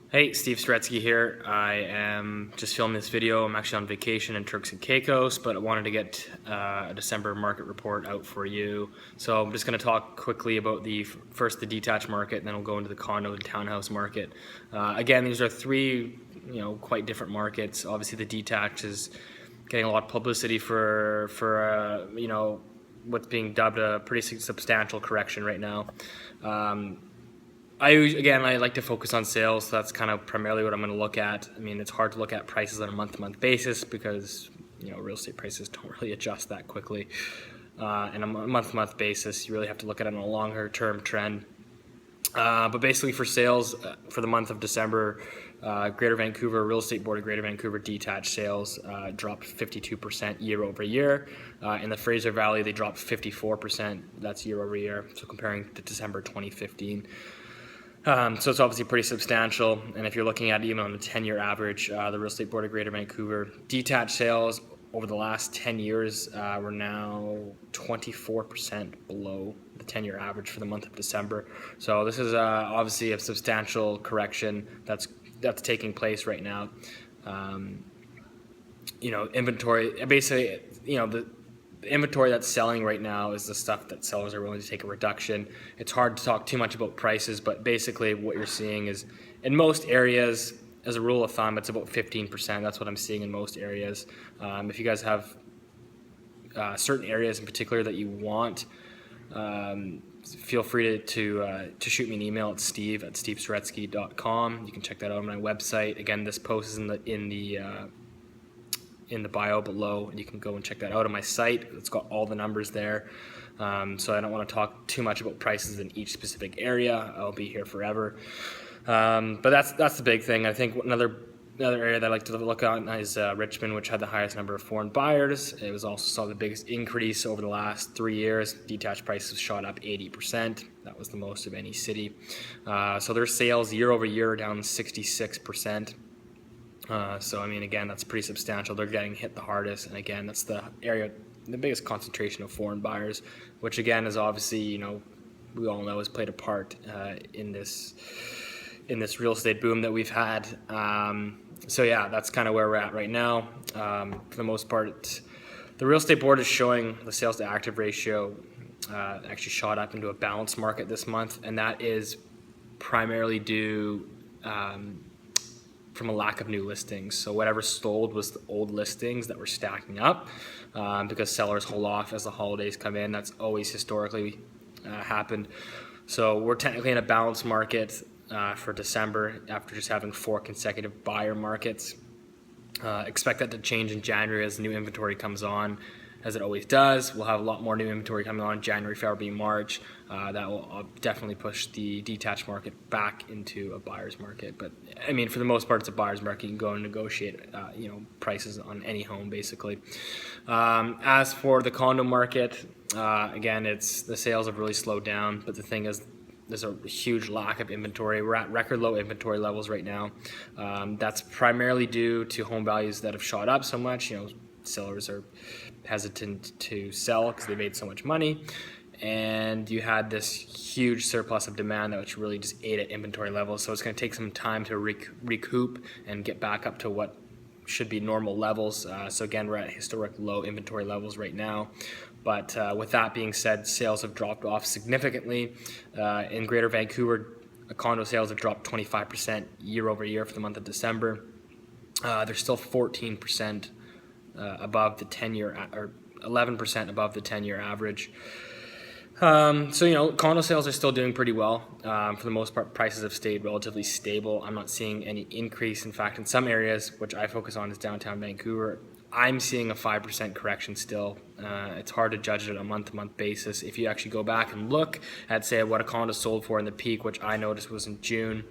Hey, Steve Saretsky here. I am just filming this video. I'm actually on vacation in Turks and Caicos, but I wanted to get a December market report out for you. So I'm just going to talk quickly about first the detached market, and then we'll go into the condo and townhouse market. Again, these are three, quite different markets. Obviously, the detached is getting a lot of publicity for what's being dubbed a pretty substantial correction right now. I like to focus on sales, so that's kind of primarily what I'm going to look at. I mean, it's hard to look at prices on a month-to-month basis because real estate prices don't really adjust that quickly. And on a month-to-month basis, you really have to look at it on a longer-term trend. But basically, for sales for the month of December, Greater Vancouver Real Estate Board of Greater Vancouver detached sales dropped 52% year over year. In the Fraser Valley, they dropped 54%. That's year over year. So comparing to December 2015. So it's obviously pretty substantial, and if you're looking at even on the 10-year average, the Real Estate Board of Greater Vancouver detached sales over the last 10 years were now 24% below the 10-year average for the month of December. So this is obviously a substantial correction that's taking place right now. Inventory basically, the inventory that's selling right now is the stuff that sellers are willing to take a reduction. It's hard to talk too much about prices, but basically what you're seeing is in most areas, as a rule of thumb, it's about 15%. That's what I'm seeing in most areas. If you guys have certain areas in particular that you want, feel free to shoot me an email at steve@stevesaretsky.com. You can check that out on my website. Again, this post is in the bio below, and you can go and check that out on my site. It's got all the numbers there. So I don't want to talk too much about prices in each specific area. I'll be here forever. But that's the big thing. I think another area that I like to look at is Richmond, which had the highest number of foreign buyers. It was also saw the biggest increase over the last 3 years. Detached prices shot up 80%. That was the most of any city. So their sales year over year are down 66%. So, I mean, again, that's pretty substantial. They're getting hit the hardest. And again, that's the biggest concentration of foreign buyers, which again is obviously, we all know has played a part in this real estate boom that we've had. So yeah, that's kind of where we're at right now. For the most part, the real estate board is showing the sales to active ratio actually shot up into a balanced market this month. And that is primarily due from a lack of new listings. So whatever sold was the old listings that were stacking up because sellers hold off as the holidays come in. That's always historically happened. So we're technically in a balanced market for December after just having 4 consecutive buyer markets. Expect that to change in January as new inventory comes on, as it always does. We'll have a lot more new inventory coming on January, February, March. That will definitely push the detached market back into a buyer's market. But I mean, for the most part, it's a buyer's market. You can go and negotiate, prices on any home, basically. As for the condo market, again, the sales have really slowed down. But the thing is, there's a huge lack of inventory. We're at record low inventory levels right now. That's primarily due to home values that have shot up so much. Sellers are hesitant to sell because they made so much money, and you had this huge surplus of demand that which really just ate at inventory levels. So it's going to take some time to recoup and get back up to what should be normal levels. So again, we're at historic low inventory levels right now. But with that being said, sales have dropped off significantly. In Greater Vancouver, condo sales have dropped 25% year over year for the month of December. They're still 14% above the 10-year, or 11% above the 10-year average. So, condo sales are still doing pretty well. For the most part, prices have stayed relatively stable. I'm not seeing any increase. In fact, in some areas, which I focus on is downtown Vancouver, I'm seeing a 5% correction still. It's hard to judge it on a month-to-month basis. If you actually go back and look at, say, what a condo sold for in the peak, which I noticed was in June,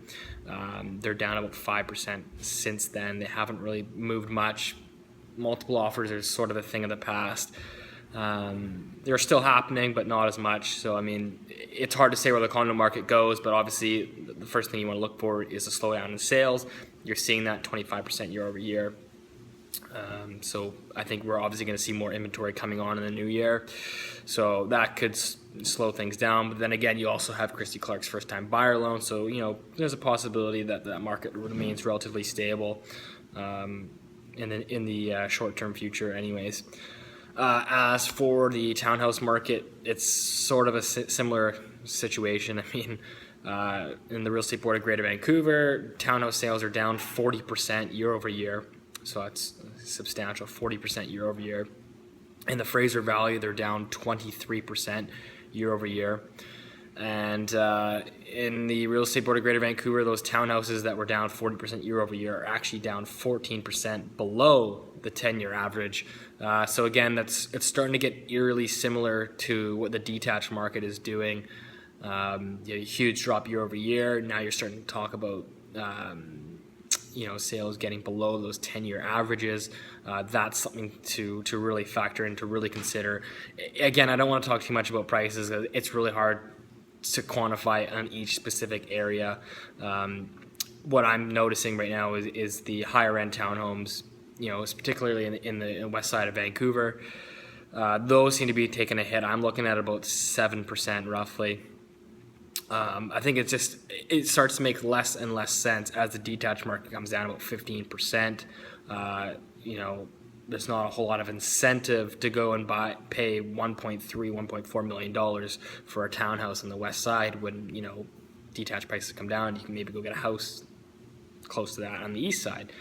they're down about 5% since then. They haven't really moved much. Multiple offers are sort of a thing of the past. They're still happening, but not as much. So, I mean, it's hard to say where the condo market goes, but obviously the first thing you want to look for is a slowdown in sales. You're seeing that 25% year over year. So I think we're obviously going to see more inventory coming on in the new year. So that could slow things down. But then again, you also have Christy Clark's first-time buyer loan. So, there's a possibility that that market remains relatively stable in the short-term future anyways. As for the townhouse market, it's sort of a similar situation. I mean, in the Real Estate Board of Greater Vancouver, townhouse sales are down 40% year over year. So that's substantial, 40% year over year. In the Fraser Valley, they're down 23% year over year. And in the Real Estate Board of Greater Vancouver, those townhouses that were down 40% year over year are actually down 14% below the 10-year average. So again, it's starting to get eerily similar to what the detached market is doing. A huge drop year over year. Now you're starting to talk about sales getting below those 10-year averages. That's something to really factor in, to really consider. Again, I don't want to talk too much about prices. It's really hard to quantify on each specific area. What I'm noticing right now is the higher end townhomes, particularly in the west side of Vancouver. Those seem to be taking a hit. I'm looking at about 7% roughly. I think it starts to make less and less sense as the detached market comes down about 15%. There's not a whole lot of incentive to go and pay $1.4 million for a townhouse on the west side when, detached prices come down. You can maybe go get a house close to that on the east side.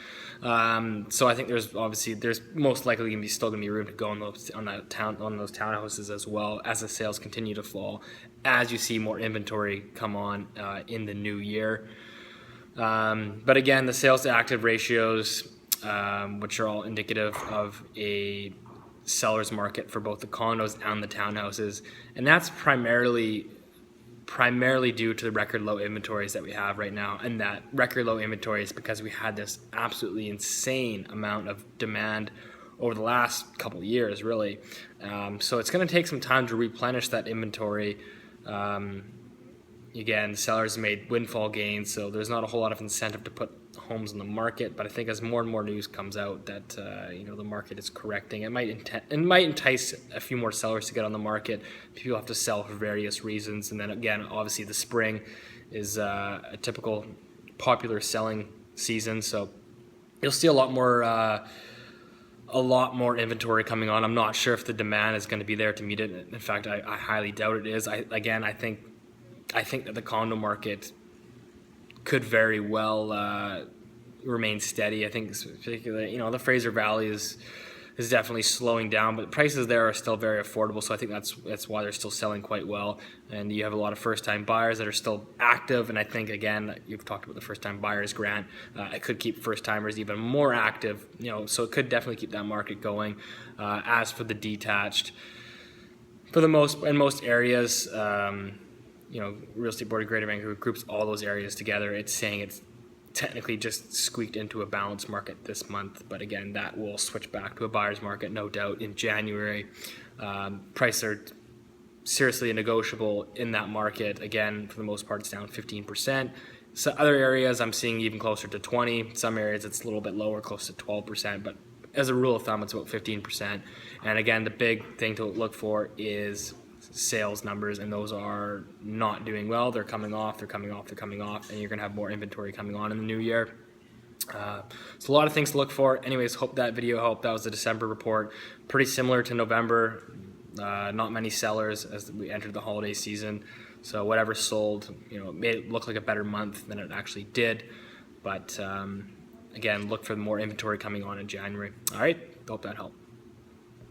So I think there's most likely going to be room to go on those townhouses as well as the sales continue to fall as you see more inventory come on in the new year. But again, the sales to active ratios, which are all indicative of a seller's market for both the condos and the townhouses, and that's primarily due to the record low inventories that we have right now. And that record low inventory is because we had this absolutely insane amount of demand over the last couple of years, really. So it's going to take some time to replenish that inventory. Again, sellers made windfall gains, so there's not a whole lot of incentive to put homes on the market. But I think as more and more news comes out that the market is correcting, it might entice a few more sellers to get on the market. People have to sell for various reasons, and then again, obviously the spring is a typical popular selling season, so you'll see a lot more inventory coming on. I'm not sure if the demand is going to be there to meet it. In fact, I highly doubt it is. I think that the condo market could very well remain steady. I think particularly, the Fraser Valley is definitely slowing down, but prices there are still very affordable. So I think that's why they're still selling quite well. And you have a lot of first-time buyers that are still active. And I think, again, you've talked about the first-time buyers grant. It could keep first-timers even more active. So it could definitely keep that market going. As for the detached, in most areas, Real Estate Board of Greater Vancouver groups all those areas together. It's saying it's technically just squeaked into a balanced market this month, but again, that will switch back to a buyer's market, no doubt, in January. Prices are seriously negotiable in that market. Again, for the most part, it's down 15%. So other areas I'm seeing even closer to 20. Some areas it's a little bit lower, close to 12%, but as a rule of thumb, it's about 15%. And again, the big thing to look for is sales numbers, and those are not doing well. They're coming off, and you're going to have more inventory coming on in the new year. So a lot of things to look for. Anyways, hope that video helped. That was the December report. Pretty similar to November. Not many sellers as we entered the holiday season. So whatever sold, it made it look like a better month than it actually did. But again, look for more inventory coming on in January. All right, hope that helped.